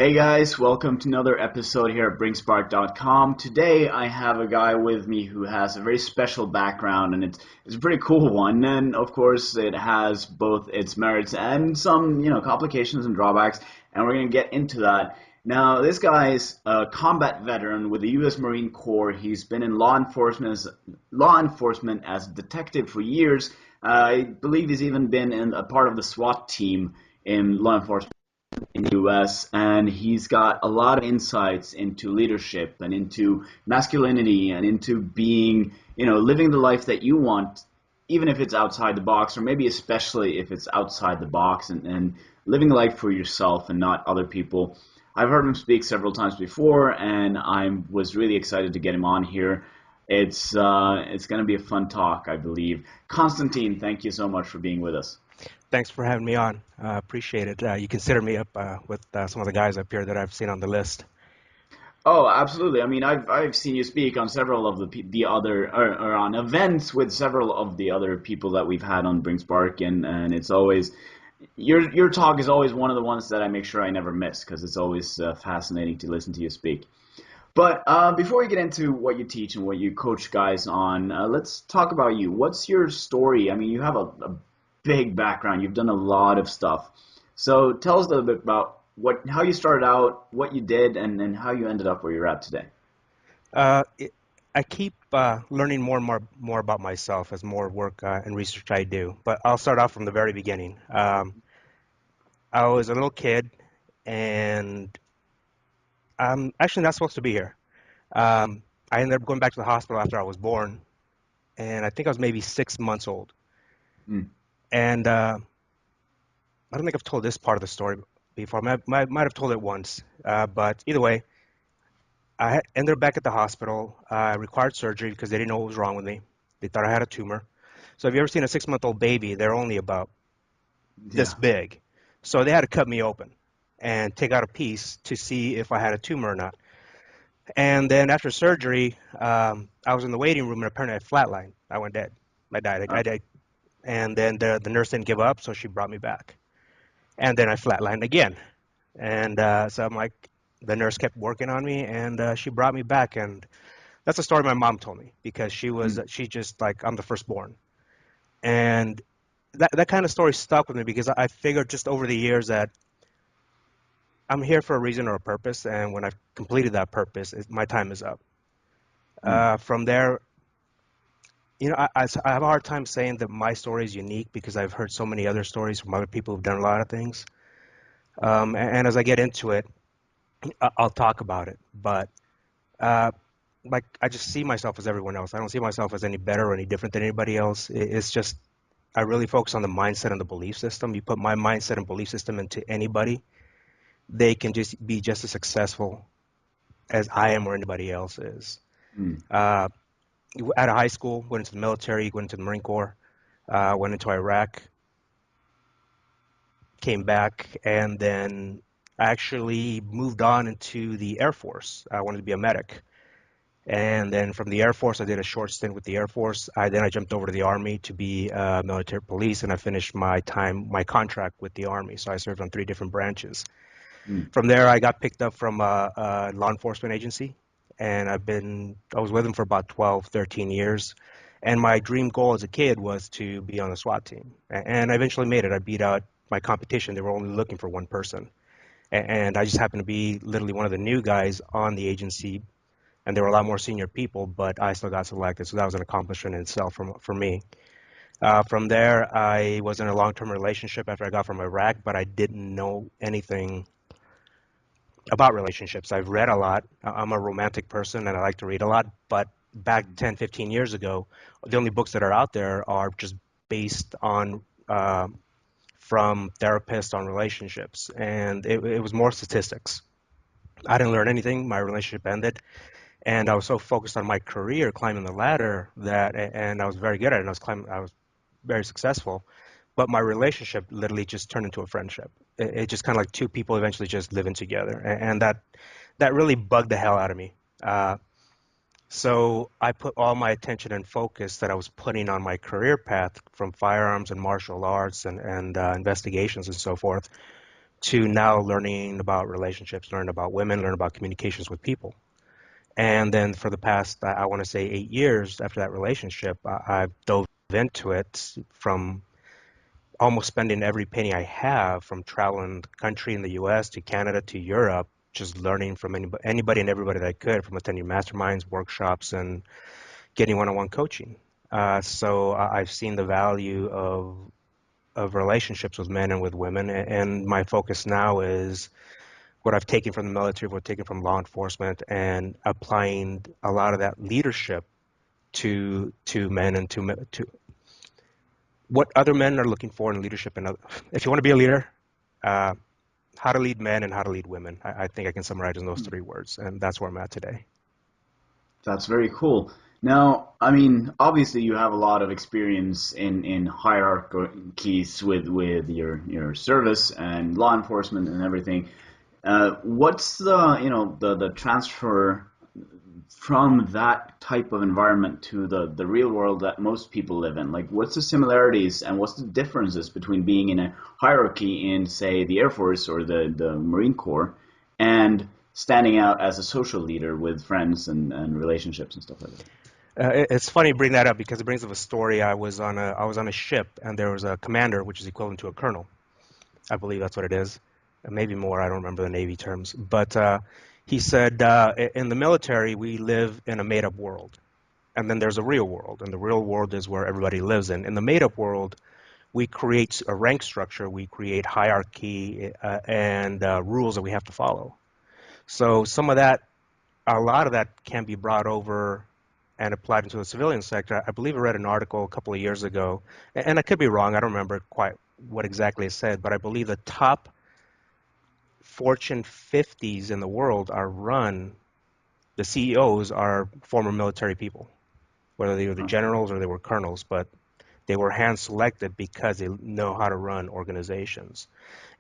Hey guys, welcome to another episode here at Brinkspark.com. Today I have a guy with me who has a very special background, and it's a pretty cool one. And of course it has both its merits and some, complications and drawbacks, and we're going to get into that. Now, this guy's a combat veteran with the U.S. Marine Corps. He's been in law enforcement as a detective for years. I believe he's even been in a part of the SWAT team in law enforcement in the US, and he's got a lot of insights into leadership and into masculinity and into being, living the life that you want, even if it's outside the box, or maybe especially if it's outside the box, and living life for yourself and not other people. I've heard him speak several times before, and I was really excited to get him on here. It's going to be a fun talk, I believe. Constantine, thank you so much for being with us. Thanks for having me on. Appreciate it. You consider me up with some of the guys up here that I've seen on the list. Oh, absolutely. I mean, I've seen you speak on several of the other or on events with several of the other people that we've had on Brinkspark, and it's always your talk is always one of the ones that I make sure I never miss because it's always fascinating to listen to you speak. But before we get into what you teach and what you coach guys on, let's talk about you. What's your story? I mean, you have a big background. You've done a lot of stuff. So tell us a little bit about how you started out, what you did, and how you ended up where you're at today. I keep learning more and more about myself as more work and research I do. But I'll start off from the very beginning. I was a little kid, and I'm actually not supposed to be here. I ended up going back to the hospital after I was born, and I think I was maybe 6 months old. Mm. And I don't think I've told this part of the story before. I might have told it once, but either way, I ended up back at the hospital. I required surgery because they didn't know what was wrong with me. They thought I had a tumor. So have you ever seen a 6-month-old baby? They're only about this Yeah. big. So they had to cut me open and take out a piece to see if I had a tumor or not. And then after surgery, I was in the waiting room and apparently I flatlined. I went dead. I died. I died. And then the nurse didn't give up, so she brought me back. And then I flatlined again. And so I'm like, the nurse kept working on me, and she brought me back. And that's a story my mom told me because she just like, I'm the firstborn. And that kind of story stuck with me because I figured just over the years that I'm here for a reason or a purpose. And when I've completed that purpose, my time is up. Mm. From there, I have a hard time saying that my story is unique because I've heard so many other stories from other people who've done a lot of things. And as I get into it, I'll talk about it. But like I just see myself as everyone else. I don't see myself as any better or any different than anybody else. It's just I really focus on the mindset and the belief system. You put my mindset and belief system into anybody, they can just be just as successful as I am or anybody else is. Mm. Uh, Out of high school, went into the military, went into the Marine Corps, went into Iraq, came back, and then actually moved on into the Air Force. I wanted to be a medic. And then from the Air Force, I did a short stint with the Air Force. Then I jumped over to the Army to be military police, and I finished my contract with the Army. So I served on 3 different branches. Mm. From there, I got picked up from a law enforcement agency, and I was with them for about 12, 13 years. And my dream goal as a kid was to be on the SWAT team. And I eventually made it. I beat out my competition. They were only looking for one person. And I just happened to be literally one of the new guys on the agency, and there were a lot more senior people, but I still got selected. So that was an accomplishment in itself for me. From there, I was in a long-term relationship after I got from Iraq, but I didn't know anything about relationships. I've read a lot. I'm a romantic person and I like to read a lot, but back 10, 15 years ago, the only books that are out there are just based on from therapists on relationships, and it was more statistics. I didn't learn anything. My relationship ended, and I was so focused on my career, climbing the ladder, and I was very good at it. And I was very successful, but my relationship literally just turned into a friendship. It just kind of like 2 people eventually just living together, and that really bugged the hell out of me. So I put all my attention and focus that I was putting on my career path from firearms and martial arts and investigations and so forth to now learning about relationships, learning about women, learning about communications with people. And then for the past, I want to say 8 years after that relationship, I've dove into it from almost spending every penny I have from traveling the country in the US to Canada to Europe, just learning from anybody and everybody that I could, from attending masterminds, workshops, and getting one-on-one coaching. So I've seen the value of relationships with men and with women, and my focus now is what I've taken from the military, what I've taken from law enforcement, and applying a lot of that leadership to men and to what other men are looking for in leadership. And if you want to be a leader, uh, how to lead men and how to lead women. I think I can summarize in those three words, and that's where I'm at today. That's very cool. Now, I mean, obviously you have a lot of experience in hierarchies with your service and law enforcement and everything. What's the the transfer from that type of environment to the real world that most people live in? Like, what's the similarities and what's the differences between being in a hierarchy in, say, the Air Force or the Marine Corps and standing out as a social leader with friends and relationships and stuff like that? It's funny you bring that up because it brings up a story. I was on a ship, and there was a commander, which is equivalent to a colonel. I believe that's what it is. Maybe more. I don't remember the Navy terms. But he said, in the military, we live in a made-up world. And then there's a real world. And the real world is where everybody lives in. In the made-up world, we create a rank structure. We create hierarchy and rules that we have to follow. So a lot of that can be brought over and applied into the civilian sector. I believe I read an article a couple of years ago, and I could be wrong. I don't remember quite what exactly it said, but I believe the top Fortune 50s in the world the CEOs are former military people, whether they were the Huh. generals or they were colonels, but they were hand selected because they know how to run organizations.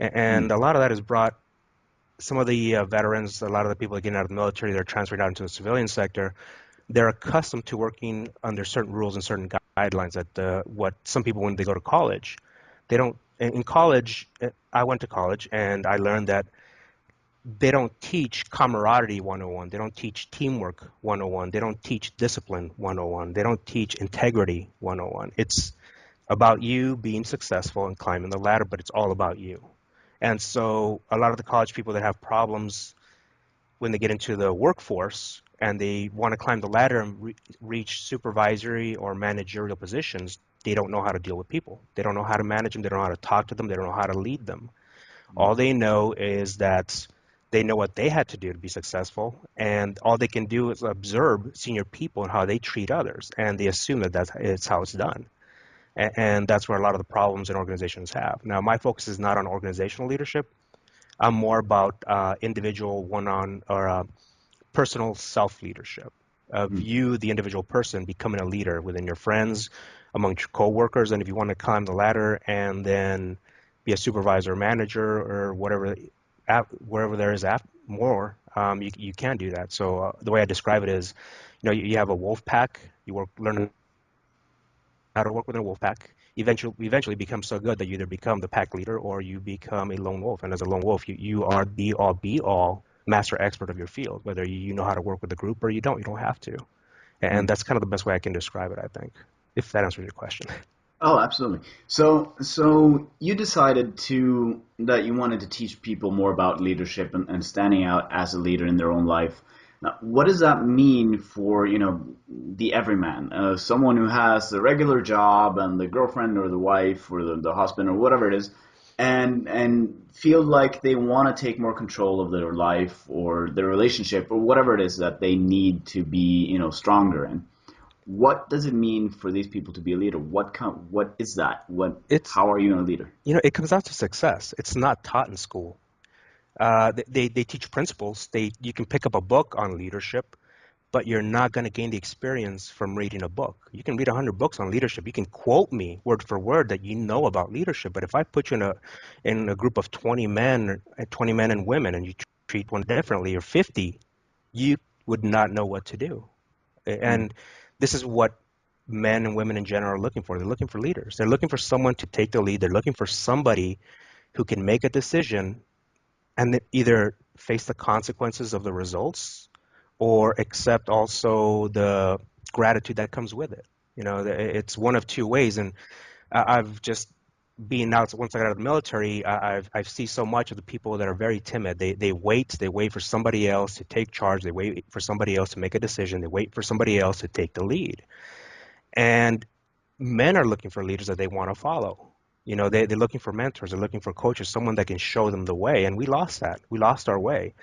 Hmm. And a lot of that has brought some of the veterans, a lot of the people that get out of the military, they're transferred out into the civilian sector. They're accustomed to working under certain rules and certain guidelines that what some people, when they go to college, they don't. In college, I went to college and I learned that they don't teach camaraderie 101. They don't teach teamwork 101. They don't teach discipline 101. They don't teach integrity 101. It's about you being successful and climbing the ladder, but it's all about you. And so a lot of the college people that have problems when they get into the workforce and they want to climb the ladder and reach supervisory or managerial positions, they don't know how to deal with people. They don't know how to manage them. They don't know how to talk to them. They don't know how to lead them. All they know is that they know what they had to do to be successful, and all they can do is observe senior people and how they treat others, and they assume that it's how it's done. And that's where a lot of the problems in organizations have. Now, my focus is not on organizational leadership. I'm more about individual one-on or personal self-leadership of Hmm. you, the individual person, becoming a leader within your friends, among your coworkers, and if you want to climb the ladder and then be a supervisor or manager or whatever, wherever there is more, you can do that. So the way I describe it is, you have a wolf pack, learn how to work within a wolf pack. Eventually become so good that you either become the pack leader or you become a lone wolf. And as a lone wolf, you are the all be all master expert of your field. Whether you know how to work with a group or you don't have to. Hmm. And that's kind of the best way I can describe it, I think, if that answers your question. Oh, absolutely. So you decided to that you wanted to teach people more about leadership and standing out as a leader in their own life. Now, what does that mean for, the everyman? Someone who has a regular job and the girlfriend or the wife or the husband or whatever it is, and feel like they want to take more control of their life or their relationship or whatever it is that they need to be, stronger in. What does it mean for these people to be a leader? What is that? It's, How are you a leader? it comes down to success. It's not taught in school. They teach principles. You can pick up a book on leadership, but you're not going to gain the experience from reading a book. You can read 100 books on leadership. You can quote me word for word that you know about leadership. But if I put you in a group of 20 men and women, and you treat one differently, or 50, you would not know what to do. Mm, And this is what men and women in general are looking for. They're looking for leaders. They're looking for someone to take the lead. They're looking for somebody who can make a decision and then either face the consequences of the results or accept also the gratitude that comes with it. It's one of two ways. And I've just being out once I got out of the military, I've seen so much of the people that are very timid. They wait for somebody else to take charge. They wait for somebody else to make a decision. They wait for somebody else to take the lead. And men are looking for leaders that they want to follow. They're looking for mentors. They're looking for coaches, someone that can show them the way. And we lost that. We lost our way.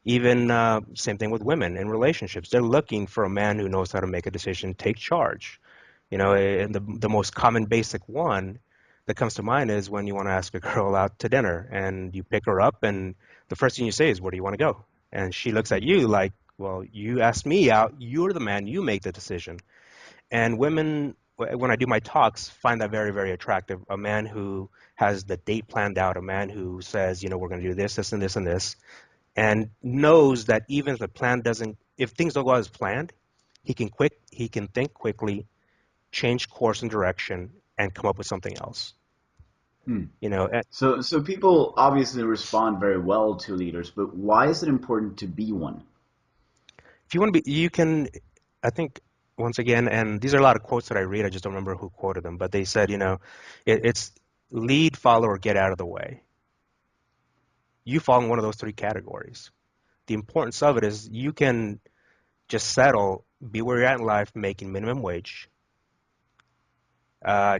Even same thing with women in relationships. They're looking for a man who knows how to make a decision, take charge. And the most common basic one that comes to mind is when you want to ask a girl out to dinner and you pick her up and the first thing you say is, "Where do you want to go?" And she looks at you like, "Well, you asked me out. You're the man. You make the decision." And women, when I do my talks, find that very, very attractive. A man who has the date planned out, a man who says, we're going to do this, this, and this, and this, and knows that even if the plan doesn't, if things don't go as planned, he can think quickly, change course and direction, and come up with something else. Hmm. You know, and So people obviously respond very well to leaders, but why is it important to be one? if you want to be, you can, I think, once again, and these are a lot of quotes that I read, I just don't remember who quoted them, but they said, it's lead, follow, or get out of the way. You fall in one of those three categories. The importance of it is you can just settle, be where you're at in life, making minimum wage,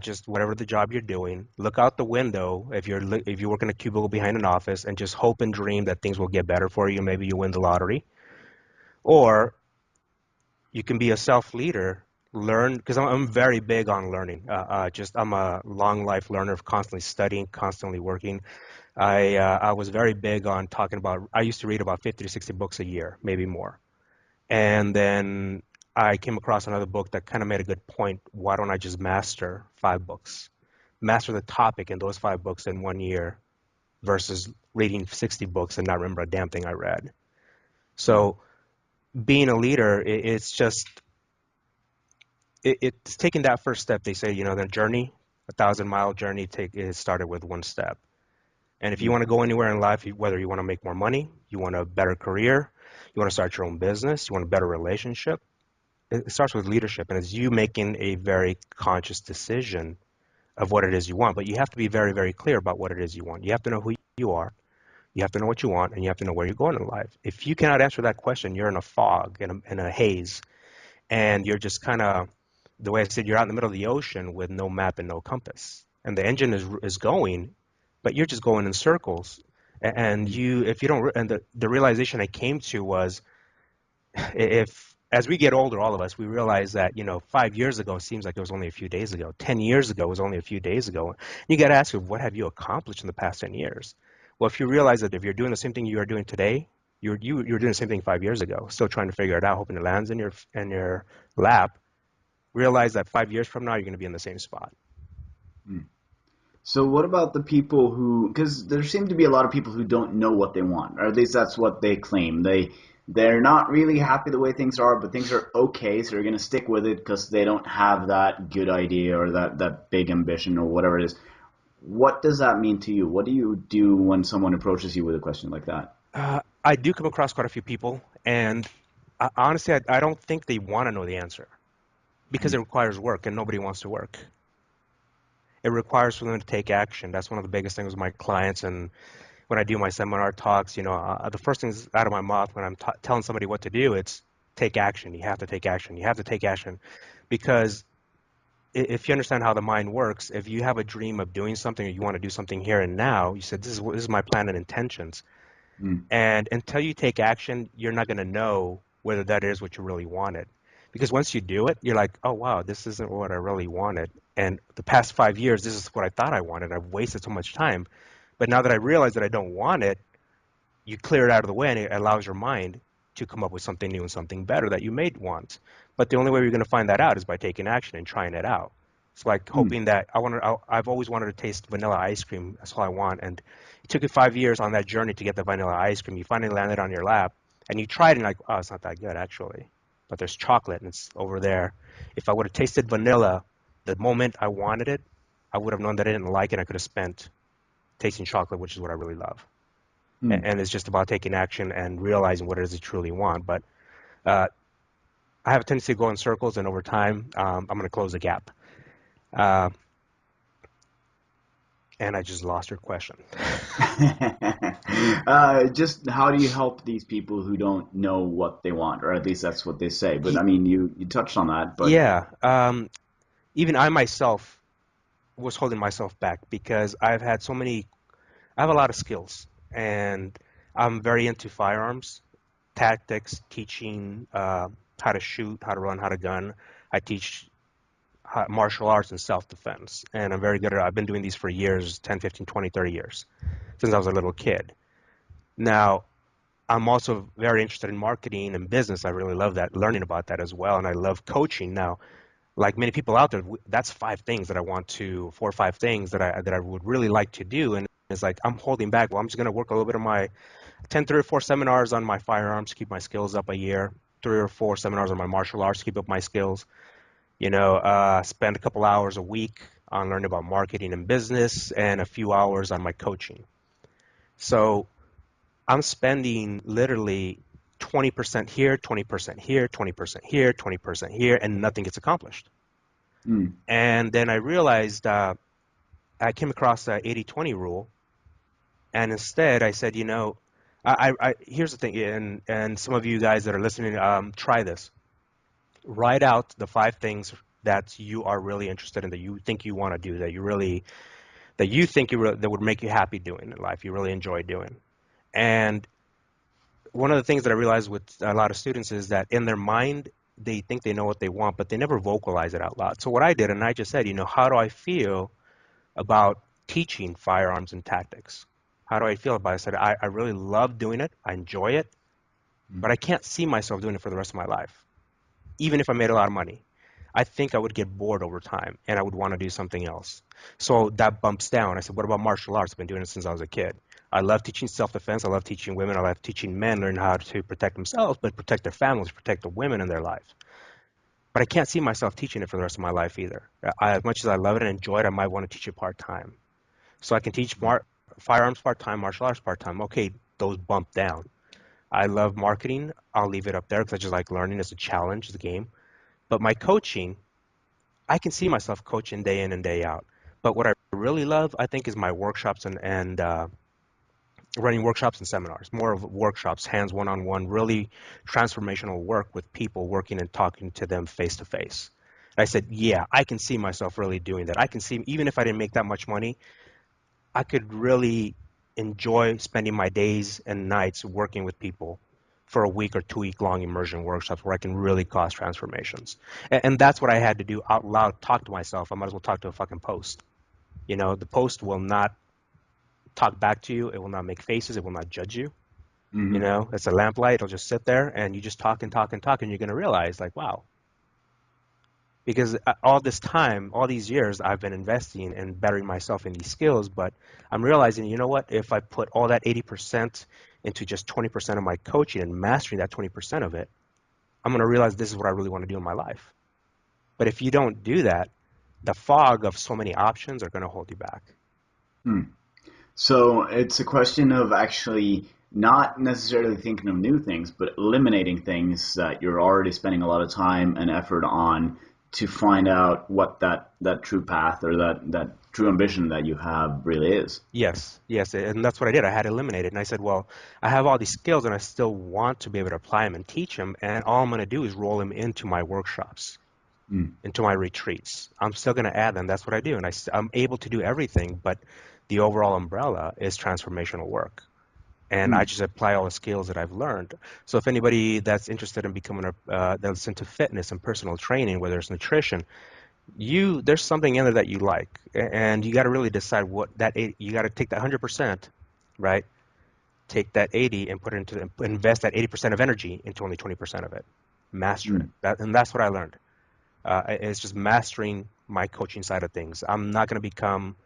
just whatever the job you're doing. Look out the window if you work in a cubicle behind an office, and just hope and dream that things will get better for you. Maybe you win the lottery, or you can be a self leader. Learn, because I'm very big on learning. I'm a long life learner, constantly studying, constantly working. I was very big on talking about. I used to read about 50 to 60 books a year, maybe more. And then I came across another book that kind of made a good point. Why don't I just master 5 books? Master the topic in those 5 books in 1 year versus reading 60 books and not remember a damn thing I read. So being a leader, it's just, it's taking that first step. They say, the journey, 1,000-mile journey, it started with one step. And if you want to go anywhere in life, whether you want to make more money, you want a better career, you want to start your own business, you want a better relationship, it starts with leadership, and it's you making a very conscious decision of what it is you want. But you have to be very, very clear about what it is you want. You have to know who you are, you have to know what you want, and you have to know where you're going in life. If you cannot answer that question, you're in a fog, in a haze, and you're just kind of, the way I said, you're out in the middle of the ocean with no map and no compass. And the engine is going, but you're just going in circles. And if you don't, and the realization I came to was, if as we get older, all of us, we realize that 5 years ago seems like it was only a few days ago. 10 years ago was only a few days ago. You got to ask, what have you accomplished in the past 10 years? Well, if you realize that if you're doing the same thing you are doing today, you're doing the same thing 5 years ago, still trying to figure it out, hoping it lands in your lap. Realize that 5 years from now you're going to be in the same spot. Hmm. So what about the people who, because there seem to be a lot of people who don't know what they want, or at least that's what they claim. They're not really happy the way things are, but things are okay, so they're going to stick with it because they don't have that good idea or that big ambition or whatever it is. What does that mean to you? What do you do when someone approaches you with a question like that? I do come across quite a few people, and honestly, I don't think they want to know the answer because Hmm. it requires work, and nobody wants to work. It requires for them to take action. That's one of the biggest things with my clients, and when I do my seminar talks, the first things out of my mouth when I'm telling somebody what to do, it's take action. You have to take action. You have to take action, because if you understand how the mind works, if you have a dream of doing something or you want to do something here and now, you said, this is my plan and intentions. Hmm. And until you take action, you're not going to know whether that is what you really wanted. Because once you do it, you're like, oh, wow, this isn't what I really wanted. And the past 5 years, this is what I thought I wanted. I've wasted so much time. But now that I realize that I don't want it, you clear it out of the way, and it allows your mind to come up with something new and something better that you may want. But the only way you're going to find that out is by taking action and trying it out. It's like Hmm. hoping that I've always wanted to taste vanilla ice cream. That's all I want. And it took you 5 years on that journey to get the vanilla ice cream. You finally landed on your lap, and you tried it, and like, oh, it's not that good actually. But there's chocolate, and it's over there. If I would have tasted vanilla the moment I wanted it, I would have known that I didn't like it. I could have spent tasting chocolate, which is what I really love. Mm. and it's just about taking action and realizing what it is you truly want. But uh, I have a tendency to go in circles, and over time, I'm going to close the gap. Uh, and I just lost your question. Just how do you help these people who don't know what they want, or at least that's what they say. But I Ye- mean, you touched on that, but Yeah, even I myself was holding myself back because I have a lot of skills, and I'm very into firearms, tactics, teaching how to shoot, how to run, how to gun. I teach martial arts and self-defense, and I'm very good at it. I've been doing these for years, 10, 15, 20, 30 years, since I was a little kid. Now, I'm also very interested in marketing and business. I really love that, learning about that as well, and I love coaching. Now, like many people out there, that's five things that I want to, four or five things that I would really like to do, and it's like I'm holding back. Well, I'm just going to work a little bit of my 10, 3 or 4 seminars on my firearms to keep my skills up a year, 3 or 4 seminars on my martial arts to keep up my skills. Spend a couple hours a week on learning about marketing and business, and a few hours on my coaching. So I'm spending literally 20% here, 20% here, 20% here, 20% here, and nothing gets accomplished. mm, And then I realized I came across the 80-20 rule, and instead I said, here's the thing, and some of you guys that are listening, try this. Write out the five things that you are really interested in, that you think you want to do, that you think that would make you happy doing in life, you really enjoy doing. And one of the things that I realized with a lot of students is that in their mind, they think they know what they want, but they never vocalize it out loud. So what I did, and I just said, how do I feel about teaching firearms and tactics? How do I feel about it? I said, I really love doing it. I enjoy it, but mm, I can't see myself doing it for the rest of my life, even if I made a lot of money. I think I would get bored over time and I would want to do something else. So that bumps down. I said, what about martial arts? I've been doing it since I was a kid. I love teaching self-defense. I love teaching women. I love teaching men learn how to protect themselves, but protect their families, protect the women in their life. But I can't see myself teaching it for the rest of my life either. As much as I love it and enjoy it, I might want to teach it part-time. So I can teach firearms part-time, martial arts part-time. Okay, those bump down. I love marketing. I'll leave it up there because I just like learning. It's a challenge, it's a game. But my coaching, I can see myself coaching day in and day out. But what I really love, I think, is my workshops and running workshops and seminars, more of workshops, hands one-on-one, really transformational work with people, working and talking to them face to face. I said, yeah, I can see myself really doing that. I can see, even if I didn't make that much money, I could really enjoy spending my days and nights working with people for a week or 2 week long immersion workshops where I can really cause transformations. And that's what I had to do out loud, talk to myself. I might as well talk to a fucking post. The post will not talk back to you. It will not make faces. It will not judge you. mm, It's a lamplight. It'll just sit there and you just talk and talk and talk, and you're going to realize, like, wow, because all this time, all these years, I've been investing and bettering myself in these skills, but I'm realizing, you know what, if I put all that 80% into just 20% of my coaching and mastering that 20% of it, I'm going to realize this is what I really want to do in my life. But if you don't do that, the fog of so many options are going to hold you back. mm. So it's a question of actually not necessarily thinking of new things, but eliminating things that you're already spending a lot of time and effort on to find out what that true path or that true ambition that you have really is. Yes, yes, and that's what I did. I had eliminated, and I said, well, I have all these skills, and I still want to be able to apply them and teach them, and all I'm going to do is roll them into my workshops, Mm, into my retreats. I'm still going to add them. That's what I do. And I'm able to do everything, but the overall umbrella is transformational work. And I mm, just apply all the skills that I've learned. So if anybody that's interested in becoming that's into fitness and personal training, whether it's nutrition, there's something in there that you like, and you got to really decide you got to take that 100%, right? Take that 80 and invest that 80% of energy into only 20% of it. Master it. mm, And that's what I learned. It's just mastering my coaching side of things. I'm not going to become,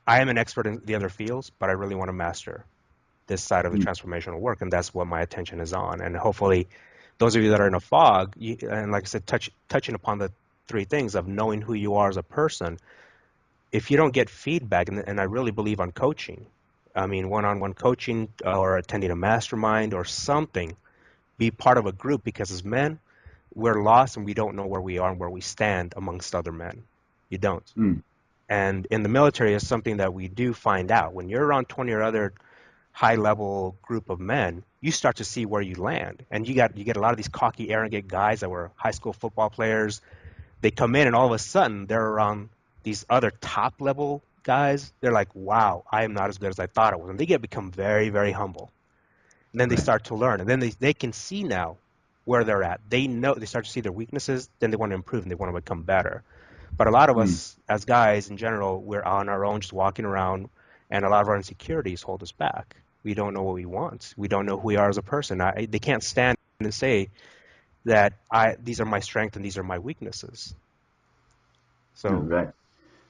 I am an expert in the other fields, but I really want to master this side of the mm, transformational work, and that's what my attention is on. And hopefully, those of you that are in a fog, and like I said, touching upon the three things of knowing who you are as a person, if you don't get feedback, and I really believe on coaching, I mean, one-on-one coaching or attending a mastermind or something. Be part of a group because as men, we're lost and we don't know where we are and where we stand amongst other men. You don't. Mm, And in the military, is something that we do find out. When you're around 20 or other high-level group of men, you start to see where you land. And you get a lot of these cocky, arrogant guys that were high school football players. They come in and all of a sudden they're around these other top-level guys. They're like, wow, I am not as good as I thought I was. And they become very, very humble. And then they right. start to learn. And then they can see now where they're at. They know, they start to see their weaknesses, then they want to improve and they want to become better. But a lot of Mm, us as guys in general, we're on our own, just walking around, and a lot of our insecurities hold us back. We don't know what we want. We don't know who we are as a person. They can't stand and say that these are my strengths and these are my weaknesses. So right.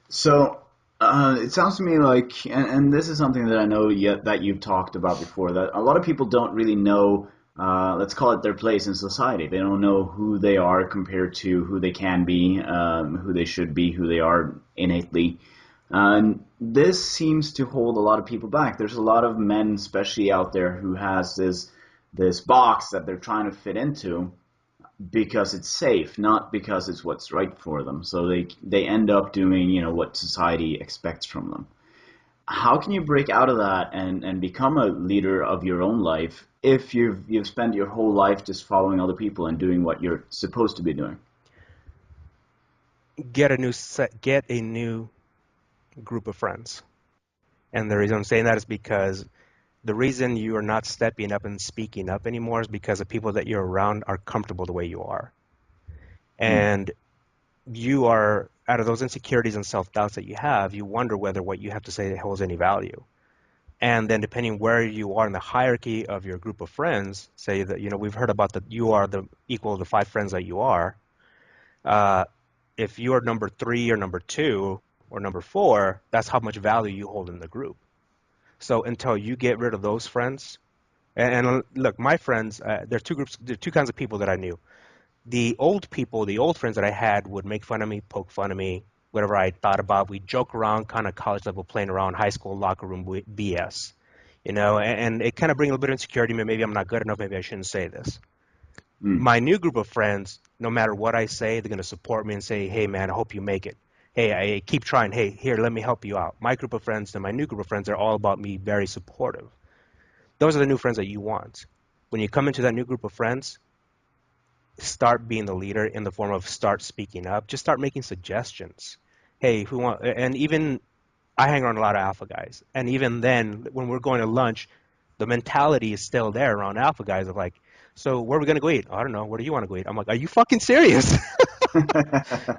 So it sounds to me like, and this is something that I know yet that you've talked about before, that a lot of people don't really know, let's call it their place in society. They don't know who they are compared to who they can be, who they should be, who they are innately. And this seems to hold a lot of people back. There's a lot of men, especially out there, who has this box that they're trying to fit into because it's safe, not because it's what's right for them. So they end up doing what society expects from them. How can you break out of that and become a leader of your own life if you've spent your whole life just following other people and doing what you're supposed to be doing? get a new group of friends. And the reason I'm saying that is because the reason you are not stepping up and speaking up anymore is because the people that you're around are comfortable the way you are. Mm, And you are, out of those insecurities and self-doubts that you have, you wonder whether what you have to say holds any value. And then depending where you are in the hierarchy of your group of friends, say that, we've heard about that you are the equal of the five friends that you are. Uh, if you are number three or number two or number four, that's how much value you hold in the group. So until you get rid of those friends, and look, my friends, there are two kinds of people that I knew. The old people, the old friends that I had would make fun of me, poke fun of me, whatever I thought about. We joke around, kind of college level, playing around, high school locker room BS, and it kind of brings a little bit of insecurity. Maybe I'm not good enough. Maybe I shouldn't say this. mm, My new group of friends, no matter what I say, they're going to support me and say, hey, man, I hope you make it. Hey, I keep trying. Hey, here, let me help you out. My group of friends and my new group of friends are all about me, very supportive. Those are the new friends that you want. When you come into that new group of friends, start being the leader in the form of start speaking up. Just start making suggestions. Hey, who want? And even I hang around a lot of alpha guys, and even then, when we're going to lunch, the mentality is still there around alpha guys of like, so where are we gonna go eat? I don't know. Where do you want to go eat? I'm like, are you fucking serious?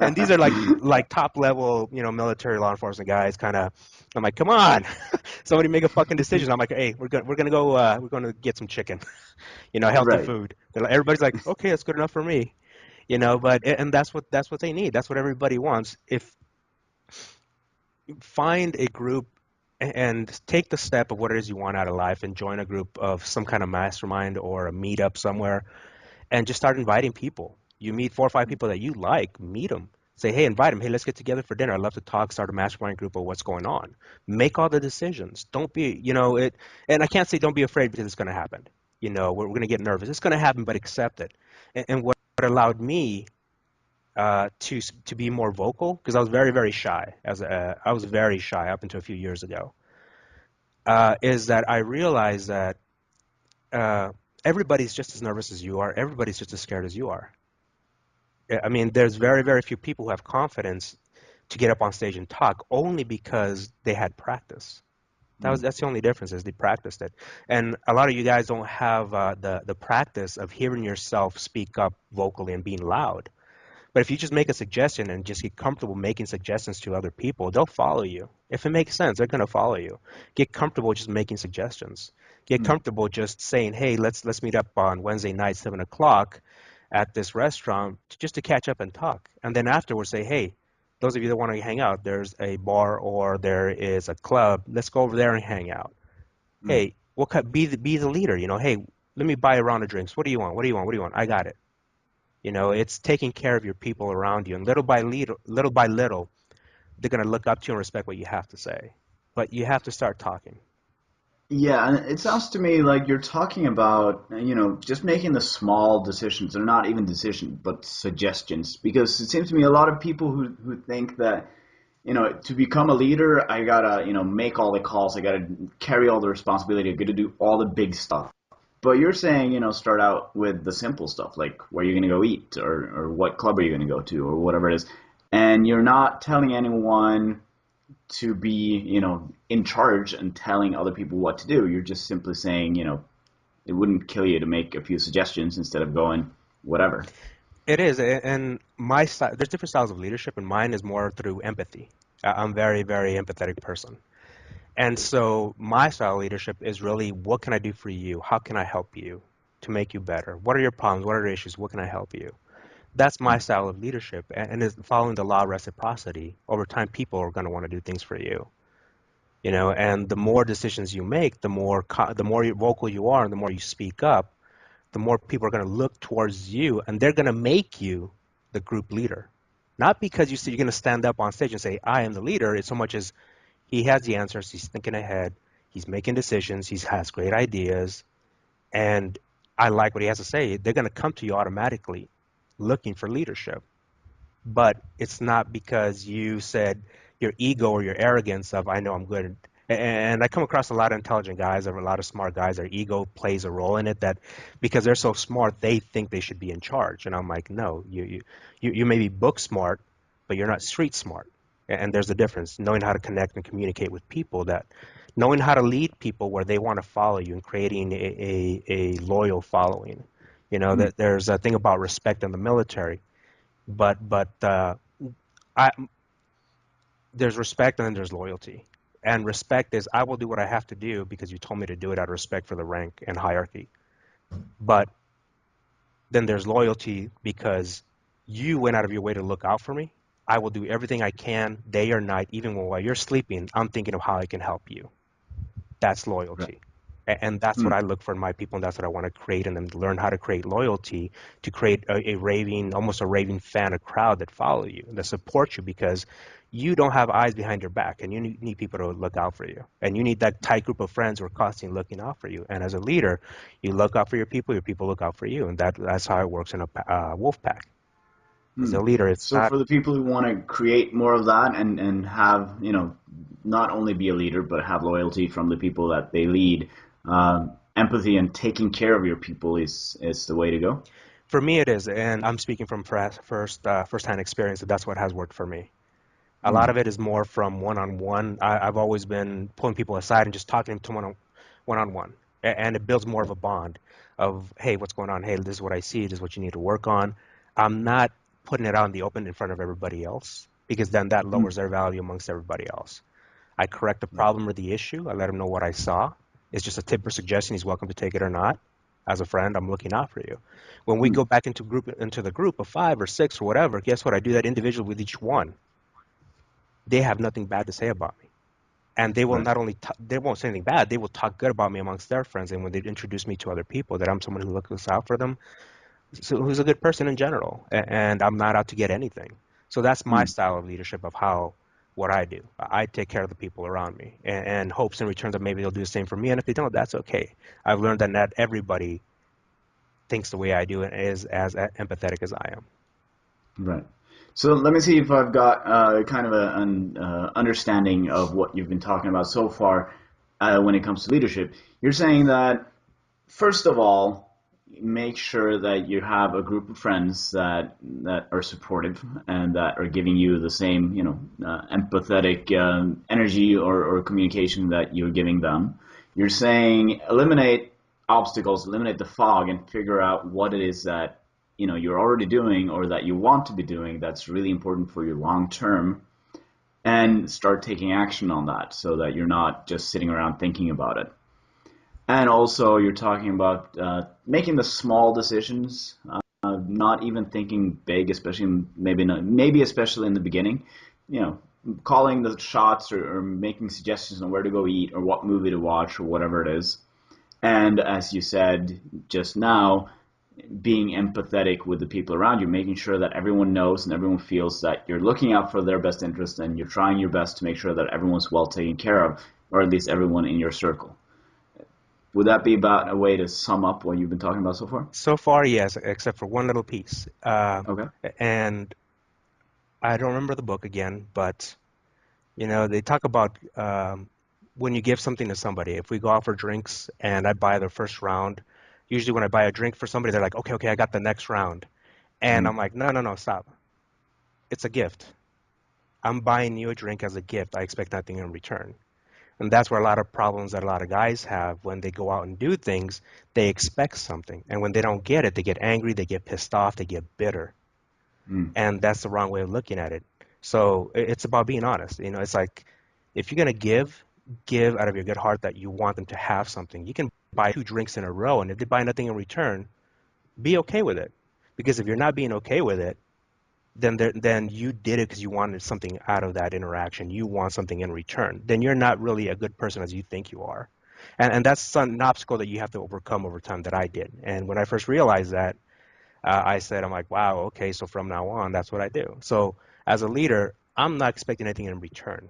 And these are like top level, military law enforcement guys. Kind of, I'm like, come on, somebody make a fucking decision. I'm like, hey, we're gonna go, we're gonna get some chicken, healthy right. food. Everybody's like, okay, that's good enough for me, but and that's what they need. That's what everybody wants. If find a group and take the step of what it is you want out of life and join a group of some kind of mastermind or a meetup somewhere and just start inviting people. You meet four or five people that you like, meet them. Say, hey, invite them. Hey, let's get together for dinner. I'd love to talk, start a mastermind group of what's going on. Make all the decisions. Don't be, it, and I can't say don't be afraid because it's going to happen. We're going to get nervous. It's going to happen, but accept it. And what allowed me to be more vocal, because I was very, very shy. I was very shy up until a few years ago, is that I realized that uh, everybody's just as nervous as you are. Everybody's just as scared as you are. I mean, there's very, very few people who have confidence to get up on stage and talk only because they had practice. Mm, That's the only difference is they practiced it. And a lot of you guys don't have the practice of hearing yourself speak up vocally and being loud. But if you just make a suggestion and just get comfortable making suggestions to other people, they'll follow you. If it makes sense, they're going to follow you. Get comfortable just making suggestions. Get mm, comfortable just saying, "Hey, let's meet up on Wednesday night, 7 o'clock, at this restaurant, just to catch up and talk." And then afterwards, say, "Hey, those of you that want to hang out, there's a bar or there is a club. Let's go over there and hang out. mm, Hey, be the leader. Hey, let me buy a round of drinks. What do you want? What do you want? What do you want? I got it." It's taking care of your people around you, and little by little, they're going to look up to you and respect what you have to say. But you have to start talking. Yeah, and it sounds to me like you're talking about, just making the small decisions. They're not even decisions, but suggestions. Because it seems to me a lot of people who think that, to become a leader, I gotta, make all the calls. I gotta carry all the responsibility. I gotta do all the big stuff. But you're saying, start out with the simple stuff, like where you're gonna go eat, or what club are you gonna go to, or whatever it is. And you're not telling anyone to be, in charge and telling other people what to do. You're just simply saying, it wouldn't kill you to make a few suggestions instead of going whatever. It is, and my style, there's different styles of leadership, and mine is more through empathy. I'm very, very empathetic person. And so my style of leadership is really, what can I do for you? How can I help you to make you better? What are your problems? What are your issues? What can I help you? That's my style of leadership, and is following the law of reciprocity. Over time, people are going to want to do things for you, and the more decisions you make, the more vocal you are, and the more you speak up, the more people are going to look towards you, and they're going to make you the group leader. Not because you're going to stand up on stage and say, I am the leader. It's so much as he has the answers, he's thinking ahead, he's making decisions, he has great ideas, and I like what he has to say. They're going to come to you automatically looking for leadership. But it's not because you said your ego or your arrogance of, I know I'm good. And I come across a lot of intelligent guys, or a lot of smart guys, their ego plays a role in it, that because they're so smart, they think they should be in charge. And I'm like, no, you may be book smart, but you're not street smart. And there's a difference, knowing how to connect and communicate with people, that knowing how to lead people where they want to follow you, and creating a loyal following. Hmm. That there's a thing about respect in the military, but I, there's respect and then there's loyalty. And respect is, I will do what I have to do because you told me to do it out of respect for the rank and hierarchy. But then there's loyalty because you went out of your way to look out for me. I will do everything I can, day or night, even while you're sleeping. I'm thinking of how I can help you. That's Right. loyalty. And that's Hmm. what I look for in my people, and that's what I want to create in them, to learn how to create loyalty, to create a raving, almost a raving fan, a crowd that follow you, that support you, because you don't have eyes behind your back, and you need people to look out for you. And you need that tight group of friends who are constantly looking out for you. And as a leader, you look out for your people look out for you. And that's how it works in a wolf pack. As Hmm. a leader, it's So not. for the people who want to create more of that and have, not only be a leader, but have loyalty from the people that they lead, empathy and taking care of your people is the way to go. For me, it is, and I'm speaking from first-hand experience, that that's what has worked for me. A lot Hmm. of it is more from one-on-one. I've always been pulling people aside and just talking to one-on-one, and it builds more of a bond of, hey, what's going on? Hey, this is what I see. This is what you need to work on. I'm not putting it out in the open in front of everybody else, because then that Hmm. lowers their value amongst everybody else. I correct the Right. problem or the issue. I let him know what I saw. It's just a tip or suggestion. He's welcome to take it or not. As a friend, I'm looking out for you. When we Hmm. go back into the group of 5 or 6 or whatever, guess what? I do that individually with each one. They have nothing bad to say about me, and they will Right. not only they won't say anything bad. They will talk good about me amongst their friends, and when they introduce me to other people, that I'm someone who looks out for them, so who's a good person in general, and I'm not out to get anything. So that's my Hmm. style of leadership, of how what I do. I take care of the people around me, and hopes in return that maybe they'll do the same for me. And if they don't, that's okay. I've learned that not everybody thinks the way I do and is as empathetic as I am. Right. So let me see if I've got kind of an understanding of what you've been talking about so far when it comes to leadership. You're saying that first of all, make sure that you have a group of friends that are supportive and that are giving you the same, empathetic energy or communication that you're giving them. You're saying eliminate obstacles, eliminate the fog, and figure out what it is that you're already doing or that you want to be doing that's really important for you long term, and start taking action on that so that you're not just sitting around thinking about it. And also, you're talking about making the small decisions, not even thinking big, especially maybe especially in the beginning. You know, calling the shots or making suggestions on where to go eat or what movie to watch or whatever it is. And as you said just now, being empathetic with the people around you, making sure that everyone knows and everyone feels that you're looking out for their best interest and you're trying your best to make sure that everyone's well taken care of, or at least everyone in your circle. Would that be about a way to sum up what you've been talking about so far? So far, yes, except for one little piece. Okay. And I don't remember the book again, but they talk about when you give something to somebody. If we go out for drinks and I buy the first round, usually when I buy a drink for somebody, they're like, okay, okay, I got the next round. And I'm Mm, like, no, no, no, stop. It's a gift. I'm buying you a drink as a gift. I expect nothing in return. And that's where a lot of problems that a lot of guys have when they go out and do things, they expect something. And when they don't get it, they get angry, they get pissed off, they get bitter. mm, And that's the wrong way of looking at it. So it's about being honest. It's like if you're going to give out of your good heart that you want them to have something. You can buy two drinks in a row, and if they buy nothing in return, be okay with it. Because if you're not being okay with it, then you did it because you wanted something out of that interaction. You want something in return. Then you're not really a good person as you think you are. And that's an obstacle that you have to overcome over time that I did. And when I first realized that, I said, I'm like, wow, okay, so from now on, that's what I do. So as a leader, I'm not expecting anything in return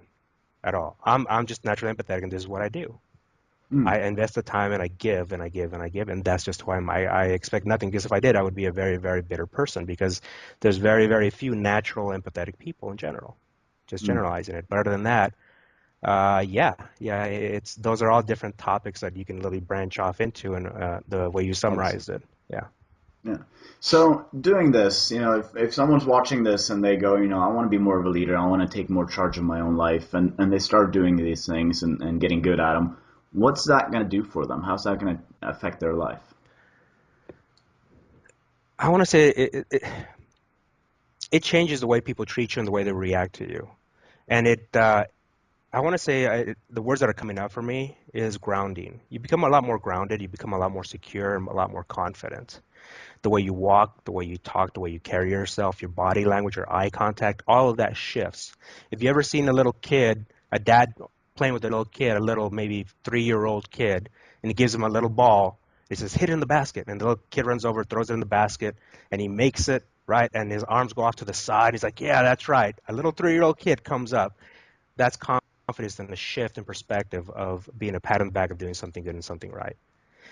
at all. I'm just naturally empathetic, and this is what I do. mm. I invest the time and I give and I give and I give, and that's just who I expect nothing, because if I did, I would be a very, very bitter person, because there's very, very few natural empathetic people in general, just Mm. generalizing it. But other than that, yeah, it's those are all different topics that you can really branch off into, and the way you Obviously. summarized it. Yeah. Yeah. So doing this, if someone's watching this and they go, I want to be more of a leader, I want to take more charge of my own life, and they start doing these things and getting good at them, what's that going to do for them? How's that going to affect their life? I want to say it changes the way people treat you and the way they react to you. And I want to say the words that are coming out for me is grounding. You become a lot more grounded, you become a lot more secure, and a lot more confident. The way you walk, the way you talk, the way you carry yourself, your body language, your eye contact, all of that shifts. If you ever seen a little kid, a dad playing with a little kid, a little maybe 3-year-old kid, and he gives him a little ball, he says, hit it in the basket. And the little kid runs over, throws it in the basket, and he makes it, right? And his arms go off to the side. He's like, yeah, that's right. A little 3-year-old kid comes up. That's confidence and a shift in perspective of being a pat on the back of doing something good and something right.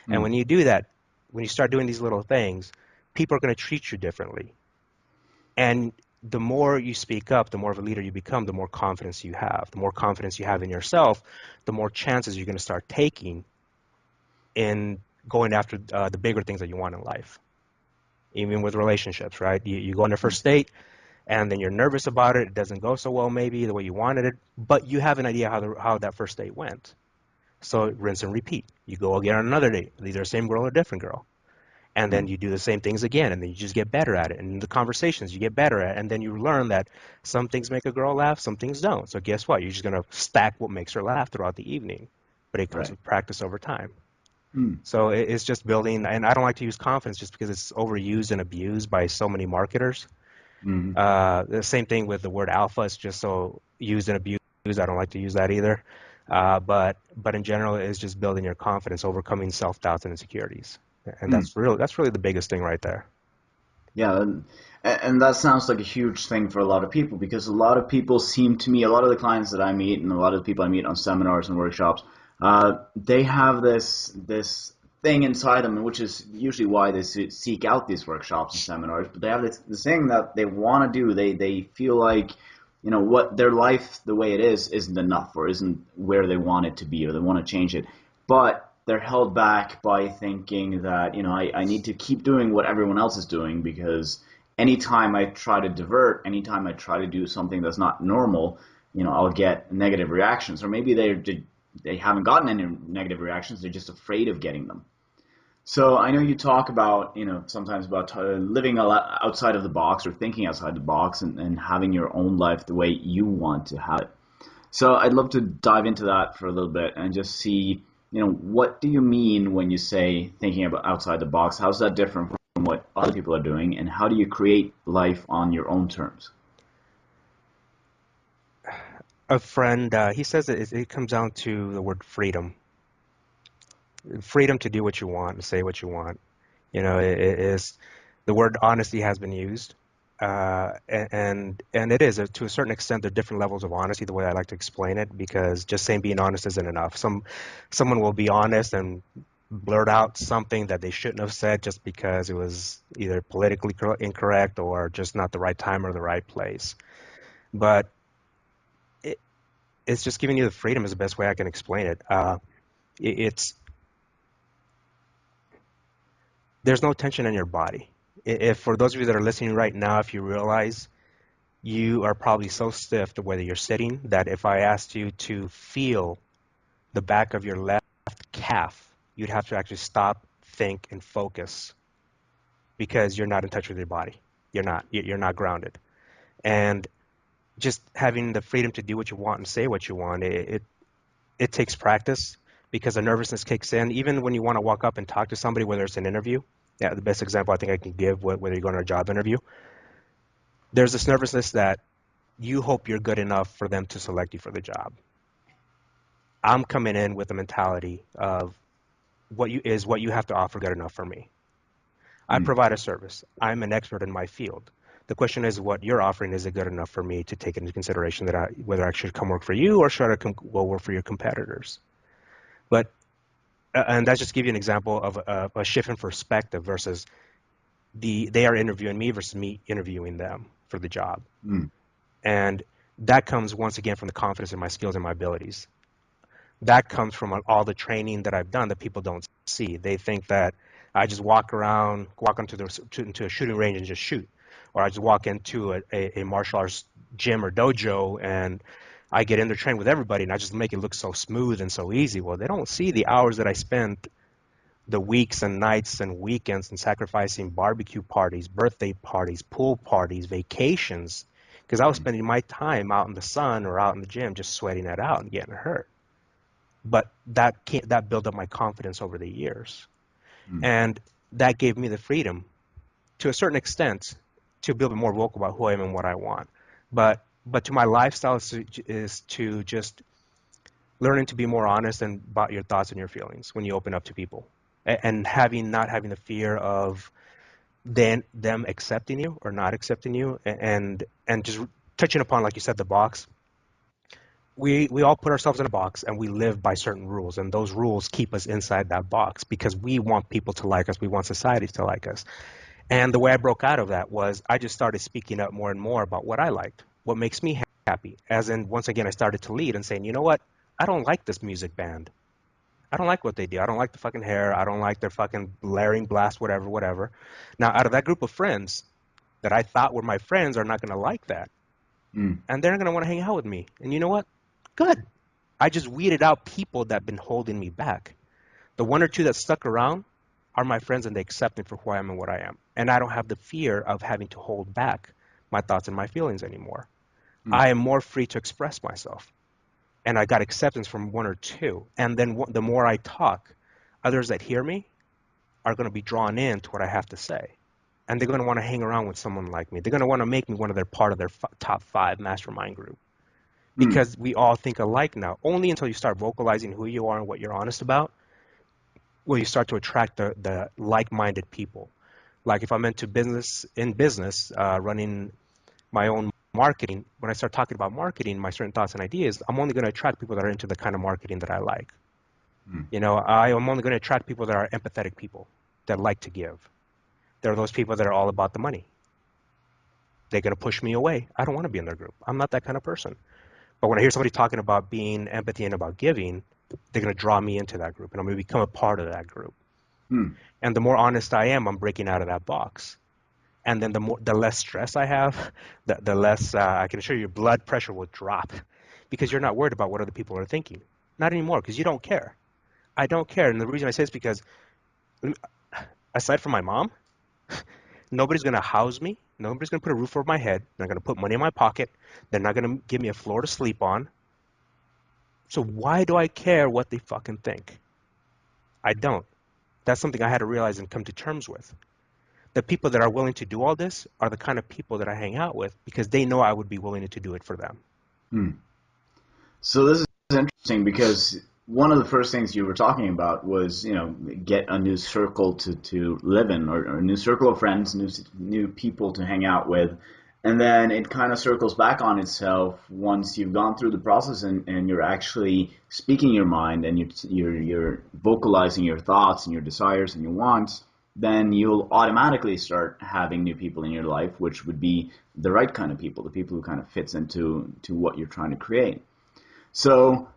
And when Mm. you do that, when you start doing these little things, people are going to treat you differently. And the more you speak up, the more of a leader you become, the more confidence you have. The more confidence you have in yourself, the more chances you're going to start taking in going after the bigger things that you want in life. Even with relationships, right? You go on a Mm. first date, and then you're nervous about it. It doesn't go so well, maybe the way you wanted it, but you have an idea how that first date went. So rinse and repeat. You go again on another date, either the same girl or a different girl. And then Mm. you do the same things again, and then you just get better at it. And in the conversations, you get better at it. And then you learn that some things make a girl laugh, some things don't. So guess what? You're just going to stack what makes her laugh throughout the evening. But it comes Right. with practice over time. Mm. So it's just building, and I don't like to use confidence just because it's overused and abused by so many marketers. Mm. The same thing with the word alpha. It's just so used and abused. I don't like to use that either. But in general, it's just building your confidence, overcoming self-doubts and insecurities, and Mm. that's really the biggest thing right there. Yeah, and that sounds like a huge thing for a lot of people because a lot of people seem to me, a lot of the clients that I meet and a lot of the people I meet on seminars and workshops, they have this thing inside them, which is usually why they seek out these workshops and seminars. But they have this thing that they want to do. They feel like what their life the way it is isn't enough or isn't where they want it to be or they want to change it, but they're held back by thinking that I need to keep doing what everyone else is doing because anytime I try to divert, anytime I try to do something that's not normal, I'll get negative reactions, or maybe they haven't gotten any negative reactions, they're just afraid of getting them. So I know you talk about sometimes about living a lot outside of the box or thinking outside the box and having your own life the way you want to have it. So I'd love to dive into that for a little bit and just see, what do you mean when you say thinking about outside the box? How's that different from what other people are doing, and how do you create life on your own terms? A friend, he says that it comes down to the word freedom. Freedom to do what you want, to say what you want. It is the word honesty has been used, and it is to a certain extent. There are different levels of honesty. The way I like to explain it, because just saying being honest isn't enough. Someone will be honest and blurt out something that they shouldn't have said just because it was either politically incorrect or just not the right time or the right place. But it, it's just giving you the freedom is the best way I can explain it. It's there's no tension in your body. If for those of you that are listening right now, if you realize you are probably so stiff to whether you're sitting that if I asked you to feel the back of your left calf, you'd have to actually stop, think, and focus because you're not in touch with your body. You're not. You're not grounded. And just having the freedom to do what you want and say what you want, it takes practice because the nervousness kicks in. Even when you want to walk up and talk to somebody, whether it's an interview, yeah, the best example I think I can give, whether you're going to a job interview, there's this nervousness that you hope you're good enough for them to select you for the job. I'm coming in with a mentality of what you have to offer good enough for me. I provide a service. I'm an expert in my field. The question is what you're offering, is it good enough for me to take into consideration that whether I should come work for you or should I go work for your competitors? But and that's just give you an example of a shift in perspective versus they are interviewing me versus me interviewing them for the job. And that comes once again from the confidence in my skills and my abilities. That comes from all the training that I've done that people don't see. They think that I just walk into a shooting range and just shoot, or I just walk into a martial arts gym or dojo and I get in there train with everybody and I just make it look so smooth and so easy. Well, they don't see the hours that I spent, the weeks and nights and weekends and sacrificing barbecue parties, birthday parties, pool parties, vacations, because I was spending my time out in the sun or out in the gym just sweating it out and getting hurt. But that built up my confidence over the years. And that gave me the freedom, to a certain extent, to be a bit more vocal about who I am and what I want. But to my lifestyle is to just learning to be more honest and about your thoughts and your feelings when you open up to people. And not having the fear of them accepting you or not accepting you, and just touching upon, like you said, the box. We all put ourselves in a box and we live by certain rules, and those rules keep us inside that box because we want people to like us, we want society to like us. And the way I broke out of that was I just started speaking up more and more about what I liked, what makes me happy. As in, once again, I started to lead and saying, you know what? I don't like this music band. I don't like what they do. I don't like the fucking hair. I don't like their fucking blaring blast, whatever. Now, out of that group of friends that I thought were my friends are not going to like that. And they're not going to want to hang out with me. And you know what? Good. I just weeded out people that have been holding me back. The one or two that stuck around are my friends, and they accept me for who I am and what I am. And I don't have the fear of having to hold back my thoughts and my feelings anymore. I am more free to express myself. And I got acceptance from one or two. And then the more I talk, others that hear me are going to be drawn in to what I have to say. And they're going to want to hang around with someone like me. They're going to want to make me one of their part of their top 5 mastermind group. Because we all think alike now. Only until you start vocalizing who you are and what you're honest about will you start to attract the like-minded people. Like if I'm into business, running my own marketing, when I start talking about marketing, my certain thoughts and ideas, I'm only going to attract people that are into the kind of marketing that I like. You know, I am only going to attract people that are empathetic people, that like to give. There are those people that are all about the money. They're going to push me away. I don't want to be in their group. I'm not that kind of person. But when I hear somebody talking about being empathy and about giving, they're going to draw me into that group, and I'm going to become a part of that group. And the more honest I am, I'm breaking out of that box. And then the less stress I have, the less I can assure you your blood pressure will drop because you're not worried about what other people are thinking. Not anymore, because you don't care. I don't care. And the reason I say it's because, aside from my mom, nobody's going to house me. Nobody's going to put a roof over my head. They're not going to put money in my pocket. They're not going to give me a floor to sleep on. So why do I care what they fucking think? I don't. That's something I had to realize and come to terms with. The people that are willing to do all this are the kind of people that I hang out with because they know I would be willing to do it for them. So this is interesting because one of the first things you were talking about was, you know, get a new circle to live in, or a new circle of friends, new people to hang out with. And then it kind of circles back on itself once you've gone through the process and you're actually speaking your mind and you're vocalizing your thoughts and your desires and your wants. Then you'll automatically start having new people in your life, which would be the right kind of people, the people who kind of fits into what you're trying to create. So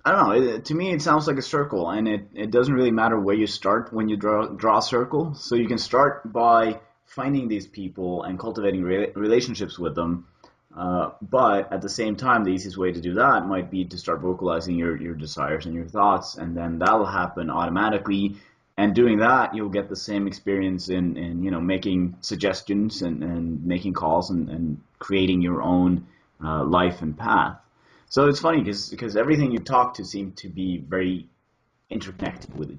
I don't know. To me, it sounds like a circle, and it doesn't really matter where you start when you draw a circle. So you can start by finding these people and cultivating relationships with them. But at the same time, the easiest way to do that might be to start vocalizing your desires and your thoughts, and then that'll happen automatically. And doing that, you'll get the same experience in making suggestions and making calls and creating your own life and path. So it's funny because everything you talk to seem to be very interconnected with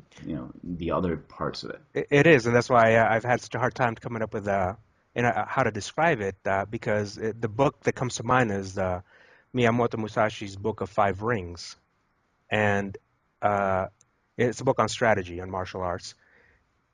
the other parts of it. It is, and that's why I've had such a hard time coming up with how to describe it, because the book that comes to mind is Miyamoto Musashi's Book of Five Rings, and uh, it's a book on strategy, on martial arts,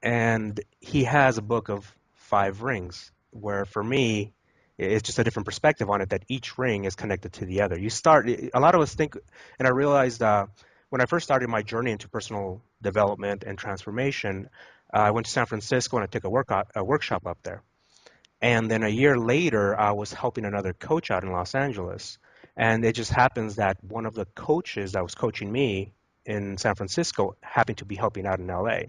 and he has a book of five rings, where for me, it's just a different perspective on it, that each ring is connected to the other. A lot of us think, and I realized when I first started my journey into personal development and transformation, I went to San Francisco and I took a workshop up there. And then a year later, I was helping another coach out in Los Angeles. And it just happens that one of the coaches that was coaching me in San Francisco happened to be helping out in LA.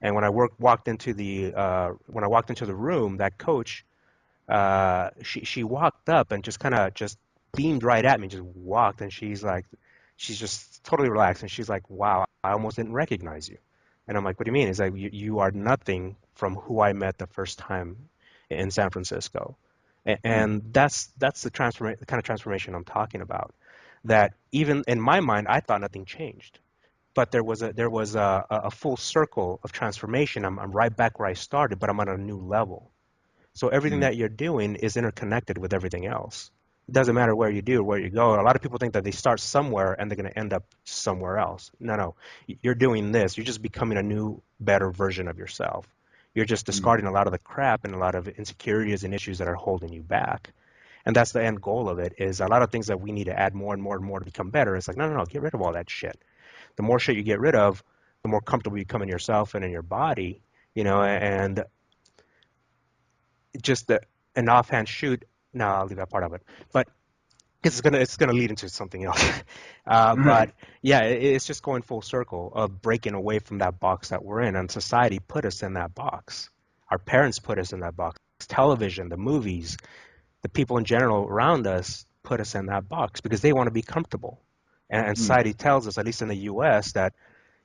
And when I walked into the room, that coach, she walked up and just kind of just beamed right at me, just walked, and she's just totally relaxed, and she's like, "Wow, I almost didn't recognize you." And I'm like, "What do you mean?" It's like, you are nothing from who I met the first time in San Francisco." Hmm. And that's the kind of transformation I'm talking about. That even in my mind, I thought nothing changed, but there was a full circle of transformation. I'm right back where I started, but I'm on a new level. So everything Hmm. that you're doing is interconnected with everything else. It doesn't matter where you do or where you go. A lot of people think that they start somewhere and they're going to end up somewhere else. No, no. You're doing this. You're just becoming a new, better version of yourself. You're just Hmm. discarding a lot of the crap and a lot of insecurities and issues that are holding you back. And that's the end goal of it, is a lot of things that we need to add more and more and more to become better. It's like, no, no, no, get rid of all that shit. The more shit you get rid of, the more comfortable you become in yourself and in your body, and just an offhand shoot. No, I'll leave that part of it. But it's gonna lead into something else. But Right. yeah, it's just going full circle of breaking away from that box that we're in, and society put us in that box. Our parents put us in that box. Television, the movies, the people in general around us put us in that box because they want to be comfortable. And Hmm. society tells us, at least in the U.S., that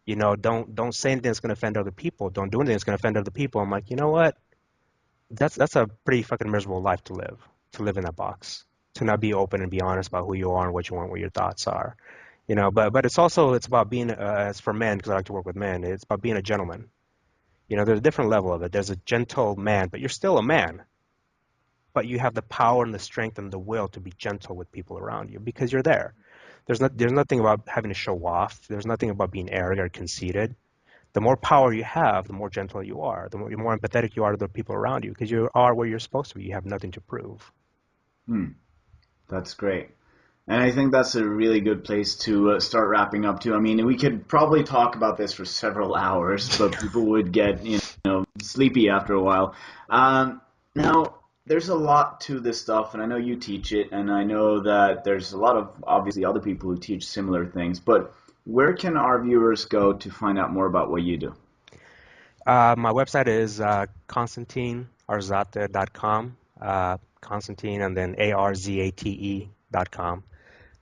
don't say anything that's going to offend other people. Don't do anything that's going to offend other people. I'm like, you know what? That's a pretty fucking miserable life to live in that box, to not be open and be honest about who you are and what you want, what your thoughts are. But it's about being, as for men, because I like to work with men, it's about being a gentleman. There's a different level of it. There's a gentle man, but you're still a man. But you have the power and the strength and the will to be gentle with people around you because you're there. There's nothing about having to show off. There's nothing about being arrogant or conceited. The more power you have, the more gentle you are, the more empathetic you are to the people around you, because you are where you're supposed to be. You have nothing to prove. Hmm. That's great. And I think that's a really good place to start wrapping up too. I mean, we could probably talk about this for several hours, but people would get, sleepy after a while. Now, there's a lot to this stuff, and I know you teach it, and I know that there's a lot of obviously other people who teach similar things, but where can our viewers go to find out more about what you do? My website is ConstantineArzate.com, Constantine, and then Arzate.com.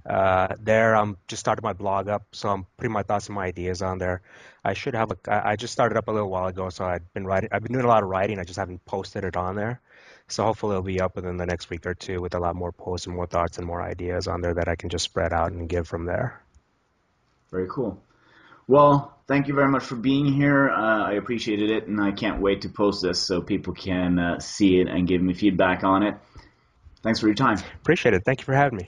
There, I'm just started my blog up, so I'm putting my thoughts and my ideas on there. I just started up a little while ago, so I've been doing a lot of writing. I just haven't posted it on there. So hopefully it'll be up within the next week or two with a lot more posts and more thoughts and more ideas on there that I can just spread out and give from there. Very cool. Well, thank you very much for being here. I appreciated it, and I can't wait to post this so people can see it and give me feedback on it. Thanks for your time. Appreciate it. Thank you for having me.